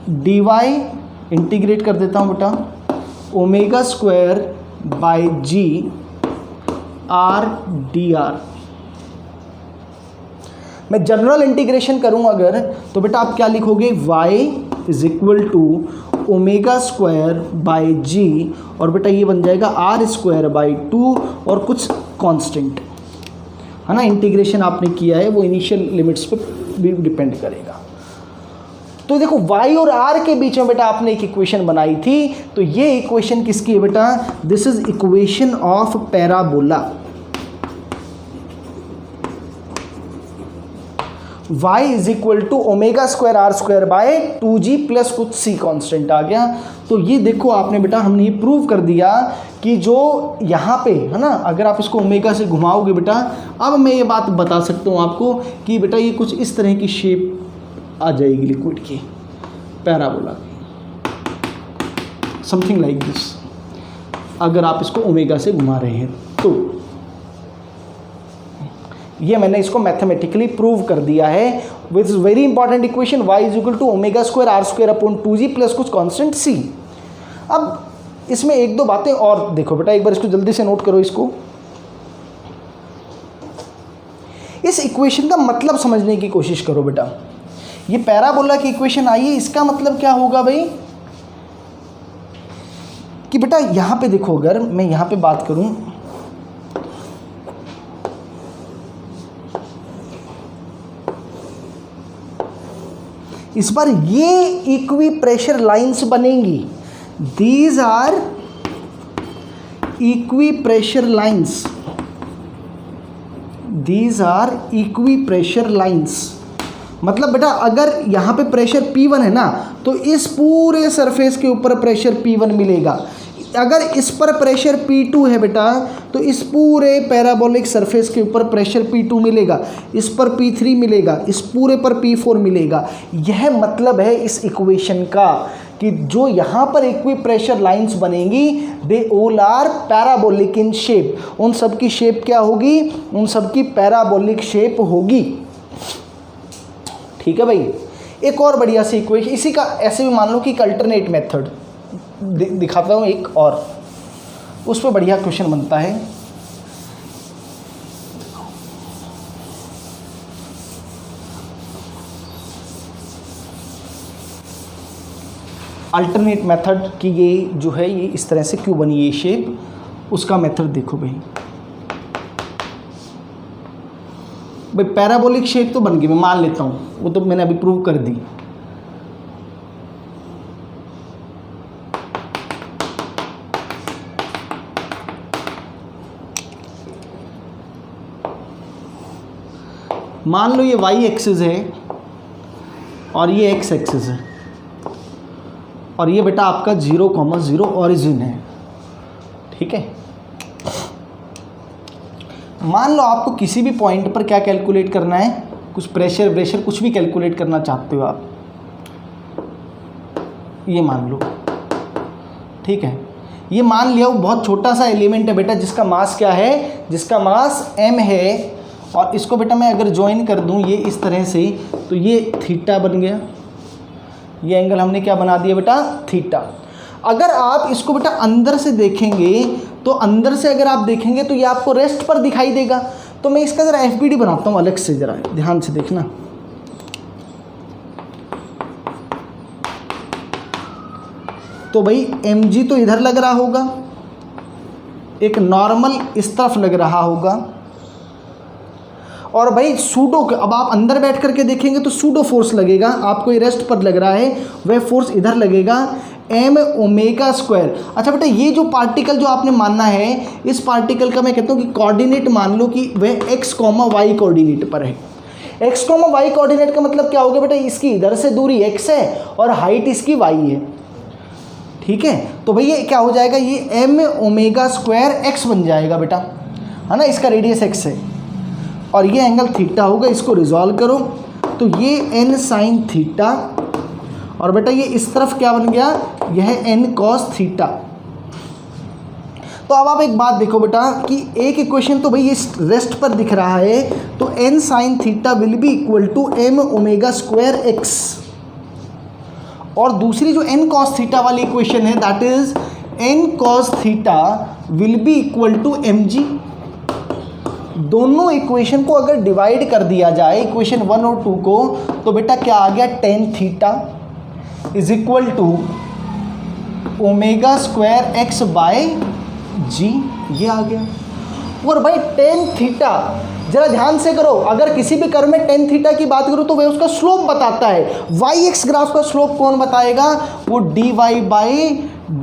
डी वाई इंटीग्रेट कर देता हूँ बेटा, omega square by g r d r. मैं जनरल इंटीग्रेशन करूँ अगर तो बेटा आप क्या लिखोगे, y is equal to omega square by g, और बेटा ये बन जाएगा आर स्क्वायर बाई 2 और कुछ कांस्टेंट, है ना। इंटीग्रेशन आपने किया है वो इनिशियल लिमिट्स पे भी डिपेंड करेगा। तो देखो y और r के बीच में बेटा आपने एक इक्वेशन बनाई थी, तो ये इक्वेशन किसकी है बेटा, this is equation of parabola. y is equal to omega square are square by 2g plus कुछ c कांस्टेंट आ गया। तो ये देखो आपने बेटा, हमने ये प्रूव कर दिया कि जो यहाँ पे है ना, अगर आप इसको ओमेगा से घुमाओगे बेटा, अब मैं ये बात बता सकता हूँ आपको कि बेटा ये कुछ इस तरह की शेप आ जाएगी लिक्विड की, पैराबोला की, समथिंग लाइक दिस, अगर आप इसको ओमेगा से घुमा रहे हैं तो। ये मैंने इसको मैथमेटिकली प्रूव कर दिया है which is very important equation, y is equal to omega square are square upon 2g plus कुछ कांस्टेंट c। अब इसमें एक दो बातें और देखो बेटा, एक बार इसको जल्दी से नोट करो। इसको, इस इक्वेशन का मतलब समझने की कोशिश करो बेटा। ये पैराबोला की इक्वेशन आई है, इसका मतलब क्या होगा भाई कि बेटा यहां पे देखो, अगर मैं यहां पे बात करूं, इस बार ये इक्वी प्रेशर लाइंस बनेंगी, these are equipressure lines, these are equipressure lines. मतलब बेटा अगर यहाँ पे प्रेशर P1 है ना, तो इस पूरे सरफेस के ऊपर प्रेशर P1 मिलेगा। अगर इस पर प्रेशर P2 है बेटा, तो इस पूरे पैराबोलिक सरफेस के ऊपर प्रेशर P2 मिलेगा, इस पर P3 मिलेगा, इस पूरे पर P4 मिलेगा। यह मतलब है इस इक्वेशन का कि जो यहाँ पर इक्वी प्रेशर लाइंस बनेंगी, they all are parabolic in shape. उन सब की शेप क्या होगी, उन सब की पैराबोलिक शेप होगी। ठीक है भाई। एक और बढ़िया सी इक्वेशन इसी का, ऐसे भी मान लो कि एक अल्टरनेट मेथड दिखाता हूँ एक और, उस पर बढ़िया क्वेश्चन बनता है। अल्टरनेट मेथड की ये जो है, ये इस तरह से क्यों बनी ये शेप, उसका मेथड देखो भाई। पैराबोलिक शेप तो बन गई, मैं मान लेता हूँ, वो तो मैंने अभी प्रूव कर दी। मान लो ये y एक्सिस है और ये x एक्सिस है, और ये बेटा आपका 0,0 ऑरिजिन है। ठीक है। मान लो आपको किसी भी पॉइंट पर क्या कैलकुलेट करना है, कुछ प्रेशर व्रेशर कुछ भी कैलकुलेट करना चाहते हो आप, ये मान लो। ठीक है। ये मान लिया वो बहुत छोटा सा एलिमेंट है बेटा, जिसका मास क्या है, जिसका मास m है, और इसको बेटा मैं अगर ज्वाइन कर दूं ये इस तरह से, तो ये थीटा बन गया। ये एंगल हमने क्या बना दिया बेटा, थीटा। अगर आप इसको बेटा अंदर से देखेंगे, तो अंदर से अगर आप देखेंगे तो ये आपको रेस्ट पर दिखाई देगा। तो मैं इसका ज़रा FBD बनाता हूँ अलग से, ज़रा ध्यान से देखना। तो भाई mg तो इधर लग रहा होगा, एक नॉर्मल इस तरफ लग रहा होगा, और भाई सूडो, अब आप अंदर बैठ करके देखेंगे तो सूडो फोर्स लगेगा, आपको ये रेस्ट पर लग रहा है, वह फोर्स इधर लगेगा, m ओमेगा स्क्वायर। अच्छा बेटा ये जो पार्टिकल जो आपने मानना है, इस पार्टिकल का मैं कहता हूँ कि कोऑर्डिनेट मान लो कि वह x, y कोऑर्डिनेट पर है। x, y कोऑर्डिनेट का मतलब क्या होगा बेटा, इसकी इधर से दूरी x है और हाइट इसकी y है। ठीक है। तो भाई ये क्या हो जाएगा, ये m ओमेगा स्क्वायर x बन जाएगा बेटा, है ना, इसका रेडियस x है, और ये एंगल थीटा होगा। इसको रिजॉल्व करो तो ये n साइन थीटा, और बेटा ये इस तरफ क्या बन गया, यह n कॉस थीटा। तो अब आप एक बात देखो बेटा कि एक इक्वेशन तो भाई ये रेस्ट पर दिख रहा है, तो n sin theta will be equal to m omega square x, और दूसरी जो n cos थीटा वाली इक्वेशन है that is n cos theta will be equal to mg। दोनों इक्वेशन को अगर डिवाइड कर दिया जाए इक्वेशन 1 और 2 को, तो बेटा क्या आ गया, tan theta is equal to omega square x by g, ये आ गया। और भाई tan थीटा जरा ध्यान से करो, अगर किसी भी कर्व में tan थीटा की बात करूं तो वह उसका स्लोप बताता है। yx ग्राफ का स्लोप कौन बताएगा, वो dy बाई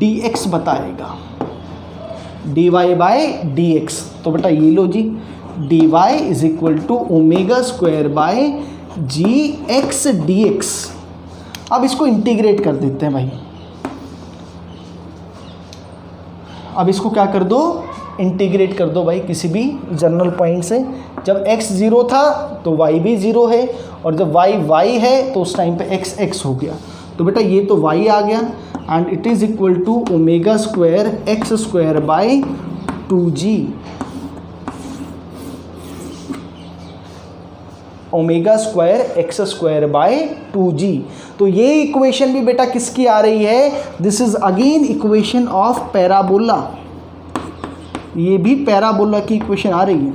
dx बताएगा, dy बाई dx। तो बेटा ये लो जी, dy is equal to omega square by g x d x. अब इसको इंटीग्रेट कर देते हैं भाई, अब इसको क्या कर दो, इंटीग्रेट कर दो भाई किसी भी जनरल पॉइंट से। जब x 0 था तो y भी 0 है, और जब y है तो उस टाइम पे x हो गया। तो बेटा ये तो y आ गया and it is equal to omega square x square by 2g, omega square x square by 2g। तो ये इक्वेशन भी बेटा किसकी आ रही है, this is again equation of parabola, ये भी पैराबोला की इक्वेशन आ रही है।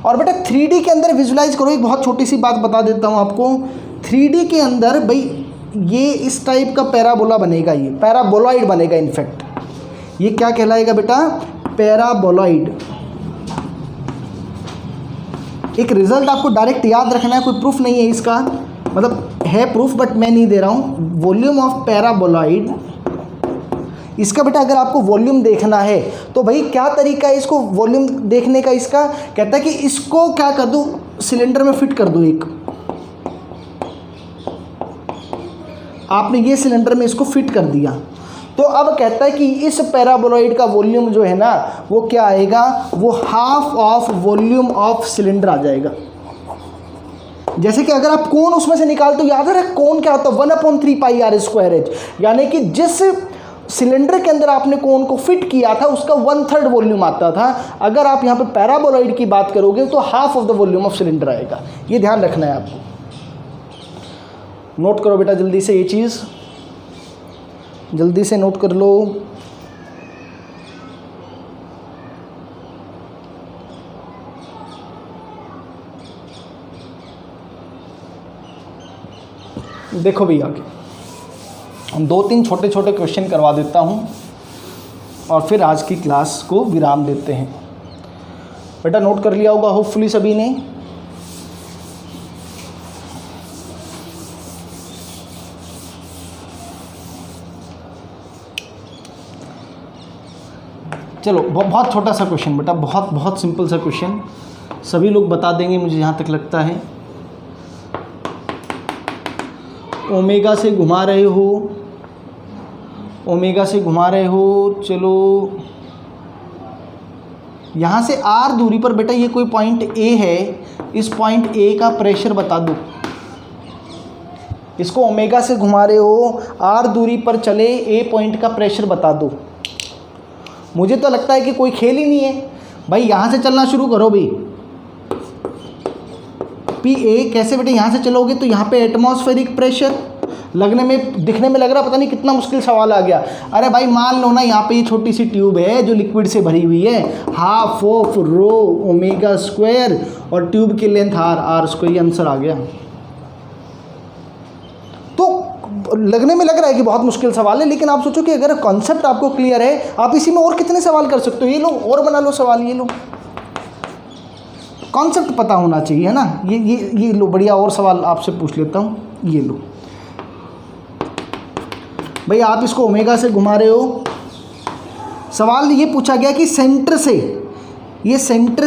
और बेटा 3D के अंदर विजुलाइज करो, एक बहुत छोटी सी बात बता देता हूँ आपको। 3D के अंदर भाई ये इस टाइप का पैराबोला बनेगा, ये पैराबोलॉइड बनेगा। इनफैक्ट ये क्या कहलाएगा बेटा, पैराबोलॉइड। एक रिजल्ट आपको डायरेक्ट याद रखना है, कोई प्रूफ नहीं है इसका, मतलब है प्रूफ बट मैं नहीं दे रहा हूँ। वॉल्यूम ऑफ पैराबोलॉइड, इसका बेटा अगर आपको वॉल्यूम देखना है तो भाई क्या तरीका है इसको वॉल्यूम देखने का, इसका कहता है कि इसको क्या कर दो, सिलेंडर में फिट कर दो। एक आपने ये सिलेंडर में इसको फिट कर दिया, तो अब कहता है कि इस पैराबोलॉइड का वॉल्यूम जो है ना वो क्या आएगा, वो half of volume of cylinder आ जाएगा। जैसे कि अगर आप कोन उसमें से निकालते हो, याद है कोन क्या होता है, 1/3 पाई आर स्क्वायर एच, यानी कि जिस सिलेंडर के अंदर आपने कोन को फिट किया था उसका 1/3 वॉल्यूम आता था। अगर आप यहाँ पे पैराबोलॉइड की बात करोगे तो half of the volume of cylinder आएगा। ये ध्यान रखना है आपको, नोट करो बेटा जल्दी से, ये चीज़ जल्दी से नोट कर लो। देखो भैया आगे हम 2-3 छोटे छोटे क्वेश्चन करवा देता हूँ और फिर आज की क्लास को विराम देते हैं। बेटा नोट कर लिया होगा होपफुली सभी ने। चलो बहुत छोटा सा क्वेश्चन बेटा, बहुत सिंपल सा क्वेश्चन, सभी लोग बता देंगे मुझे जहाँ तक लगता है। ओमेगा से घुमा रहे हो, ओमेगा से घुमा रहे हो, चलो यहाँ से r दूरी पर बेटा ये कोई पॉइंट A है, इस पॉइंट A का प्रेशर बता दो। इसको ओमेगा से घुमा रहे हो, r दूरी पर चले A पॉइंट का प्रेशर बता दो। मुझे तो लगता है कि कोई खेल ही नहीं है भाई, यहाँ से चलना शुरू करो भाई। PA कैसे बेटे, यहाँ से चलोगे तो यहाँ पे एटमॉस्फेरिक प्रेशर लगने में, दिखने में लग रहा पता नहीं कितना मुश्किल सवाल आ गया। अरे भाई मान लो ना यहाँ पे ये छोटी सी ट्यूब है जो लिक्विड से भरी हुई है, half of rho omega square, और ट्यूब की लेंथ r स्क्वायर, ये आंसर आ गया। तो लगने में लग रहा है कि बहुत मुश्किल सवाल है, लेकिन आप सोचो कि अगर कॉन्सेप्ट आपको क्लियर है, आप इसी में और कितने सवाल कर सकते हो। ये लो और बना लो सवाल, ये लो, कॉन्सेप्ट पता होना चाहिए है ना। ये लो बढ़िया और सवाल आपसे पूछ लेता हूँ, ये लो भाई, आप इसको ओमेगा से घुमा रहे हो। सवाल ये पूछा गया कि सेंटर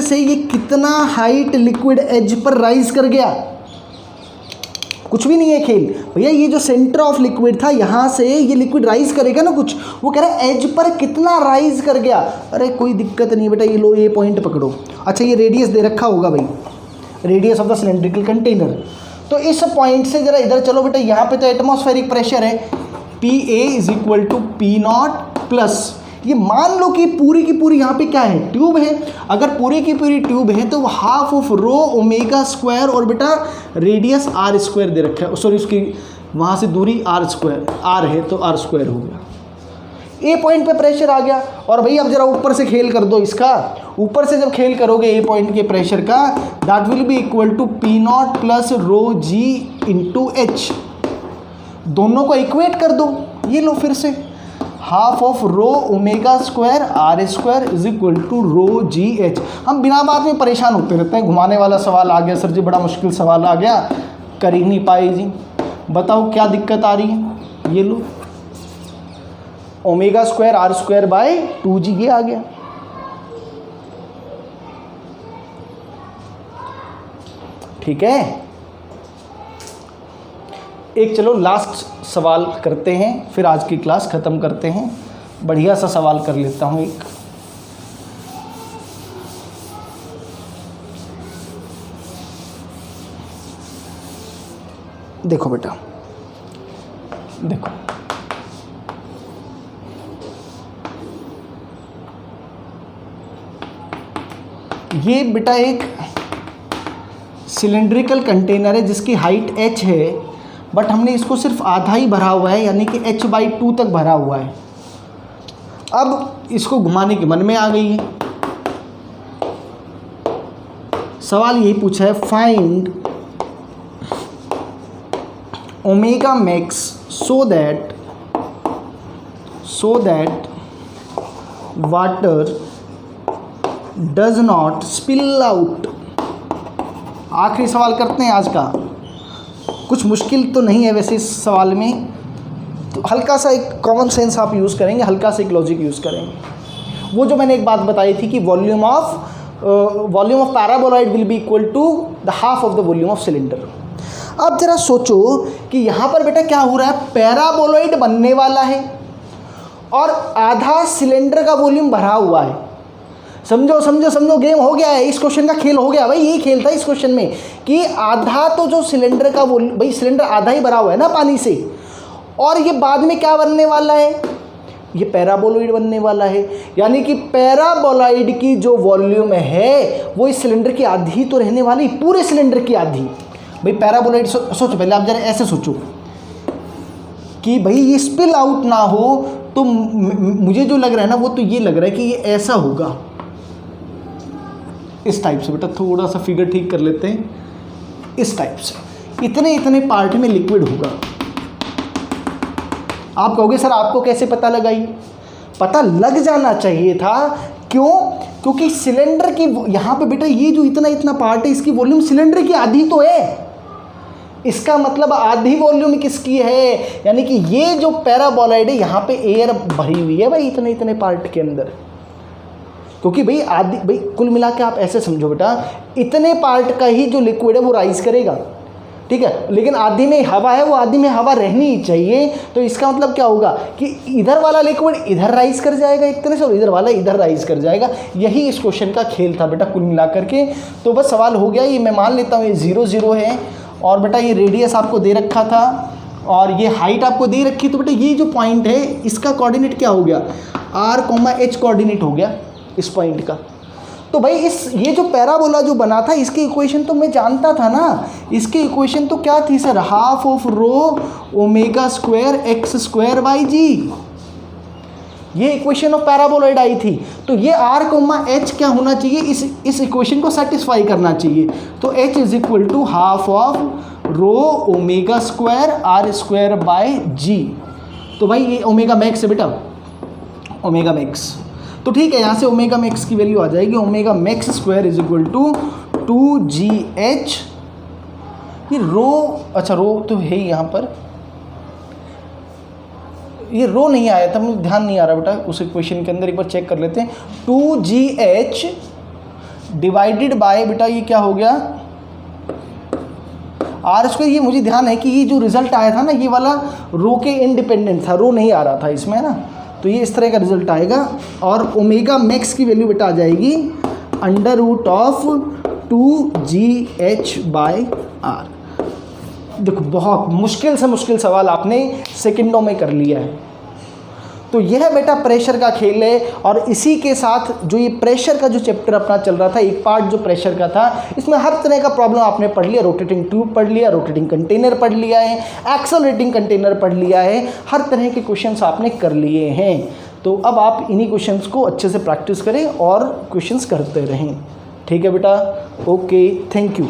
से ये कितना हाइट लिक्विड एज पर राइज कर गया। कुछ भी नहीं है खेल भैया, ये जो सेंटर ऑफ लिक्विड था यहाँ से ये लिक्विड राइज करेगा ना कुछ, वो कह रहा है एज पर कितना राइज कर गया। अरे कोई दिक्कत नहीं बेटा, ये लो ये पॉइंट पकड़ो। अच्छा ये रेडियस दे रखा होगा भाई, radius of the cylindrical container. तो इस पॉइंट से जरा इधर चलो बेटा, यहाँ पे तो एटमॉस्फेरिक प्रेशर है PA is equal to P0 plus ये मान लो कि पूरी की पूरी यहाँ पे क्या है, ट्यूब है। अगर पूरी की पूरी ट्यूब है तो half of rho omega square और बेटा रेडियस आर स्क्वायर दे रखा है, सॉरी उसकी वहाँ से दूरी आर स्क्वायर, आर है तो आर स्क्वायर हो गया। ए पॉइंट पे प्रेशर आ गया। और भाई अब जरा ऊपर से खेल कर दो इसका, ऊपर से जब खेल करोगे ए पॉइंट के प्रेशर का, that will be equal to P naught plus rho g into h. दोनों को इक्वेट कर दो, ये लो फिर से half of rho omega square are square is equal to rho g h. हम बिना बात में परेशान होते रहते हैं, घुमाने वाला सवाल आ गया सर जी, बड़ा मुश्किल सवाल आ गया, कर ही नहीं पाए जी। बताओ क्या दिक्कत आ रही है। ये लो omega square are square by 2g, ये आ गया। ठीक है, एक चलो लास्ट सवाल करते हैं, फिर आज की क्लास ख़त्म करते हैं। बढ़िया सा सवाल कर लेता हूँ एक। देखो बेटा, देखो ये बेटा एक सिलेंड्रिकल कंटेनर है जिसकी हाइट h है, बट हमने इसको सिर्फ आधा ही भरा हुआ है, यानी कि h/2 तक भरा हुआ है। अब इसको घुमाने के मन में आ गई है। सवाल यही पूछा है, find omega max so that water does not spill out. आखिरी सवाल करते हैं आज का। कुछ मुश्किल तो नहीं है वैसे इस सवाल में, तो हल्का सा एक कॉमन सेंस आप यूज़ करेंगे, हल्का सा एक लॉजिक यूज़ करेंगे। वो जो मैंने एक बात बताई थी कि volume of paraboloid will be equal to the half of the volume of cylinder. अब जरा सोचो कि यहाँ पर बेटा क्या हो रहा है, पैराबोलॉइड बनने वाला है और आधा सिलेंडर का वॉल्यूम भरा हुआ है। समझो समझो समझो, गेम हो गया है, इस क्वेश्चन का खेल हो गया भाई। यही खेल था इस क्वेश्चन में कि आधा तो जो सिलेंडर का वॉल्यूम, भाई सिलेंडर आधा ही भरा हुआ है ना पानी से, और ये बाद में क्या बनने वाला है, ये पैराबोलॉइड बनने वाला है। यानी कि पैराबोलॉइड की जो वॉल्यूम है वो इस सिलेंडर की आधी तो रहने वाली, पूरे सिलेंडर की आधी। भाई पैराबोलॉइड सोचो पहले आप जरा ऐसे सोचो कि भाई ये स्पिल आउट ना हो, तो मुझे जो लग रहा है ना वो तो ये लग रहा है कि ये ऐसा होगा, इस टाइप से। बेटा थोड़ा सा फिगर ठीक कर लेते हैं, इस टाइप से इतने इतने पार्ट में लिक्विड होगा। आप कहोगे सर आपको कैसे पता लगा, ये पता लग जाना चाहिए था। क्यों? क्योंकि सिलेंडर की यहाँ पे बेटा ये जो इतना इतना पार्ट है इसकी वॉल्यूम सिलेंडर की आधी तो है। इसका मतलब आधी वॉल्यूम किसकी है, यानी कि ये जो पैराबोलॉइड है यहाँ पे एयर भरी हुई है भाई इतने इतने पार्ट के अंदर। क्योंकि भाई आधी, भाई कुल मिला के आप ऐसे समझो बेटा, इतने पार्ट का ही जो लिक्विड है वो राइज करेगा, ठीक है, लेकिन आधी में हवा है, वो आधी में हवा रहनी ही चाहिए। तो इसका मतलब क्या होगा कि इधर वाला लिक्विड इधर राइज कर जाएगा एक तरह से, और इधर वाला इधर राइज कर जाएगा। यही इस क्वेश्चन का खेल था बेटा कुल मिला करके। तो बस सवाल हो गया, ये मैं मान लेता हूँ ये 0 0 है, और बेटा ये रेडियस आपको दे रखा था और ये हाइट आपको दे रखी। तो बेटा ये जो पॉइंट है इसका कोऑर्डिनेट क्या हो गया, r, h कोऑर्डिनेट हो गया इस पॉइंट का। तो भाई ये जो पैराबोला जो बना था इसकी इक्वेशन तो मैं जानता था ना। इसकी इक्वेशन तो क्या थी sir, half of rho omega square x square by g. ये इक्वेशन ऑफ पैराबोलॉइड आई थी। तो ये r, h क्या होना चाहिए, इस इक्वेशन को सेटिस्फाई करना चाहिए। तो h is equal to half of rho omega square are square by g. तो भाई ये ओमेगा मैक्स है बेटा, ओमेगा मैक्स। तो ठीक है, यहाँ से ओमेगा मैक्स की वैल्यू आ जाएगी, omega max square is equal to 2gh। ये रो, अच्छा रो तो है ही यहाँ पर, ये रो नहीं आया था, मुझे ध्यान नहीं आ रहा बेटा उस इक्वेशन के अंदर, एक बार चेक कर लेते हैं। 2gh डिवाइडेड बाय बेटा ये क्या हो गया आर स्क्वायर। ये मुझे ध्यान है कि ये जो रिजल्ट आया था ना ये वाला रो के इंडिपेंडेंट था, रो नहीं आ रहा था इसमें ना, तो ये इस तरह का रिजल्ट आएगा। और ओमेगा मैक्स की वैल्यू बेटा आ जाएगी under root of 2gh by R. देखो बहुत मुश्किल से मुश्किल सवाल आपने सेकंडों में कर लिया है। तो यह बेटा प्रेशर का खेल है, और इसी के साथ जो ये प्रेशर का जो चैप्टर अपना चल रहा था, एक पार्ट जो प्रेशर का था, इसमें हर तरह का प्रॉब्लम आपने पढ़ लिया। रोटेटिंग ट्यूब पढ़ लिया, रोटेटिंग कंटेनर पढ़ लिया है, एक्सेलरेटिंग कंटेनर पढ़ लिया है, हर तरह के क्वेश्चंस आपने कर लिए हैं। तो अब आप इन्हीं क्वेश्चंस को अच्छे से प्रैक्टिस करें और क्वेश्चंस करते रहें। ठीक है बेटा, ओके, थैंक यू।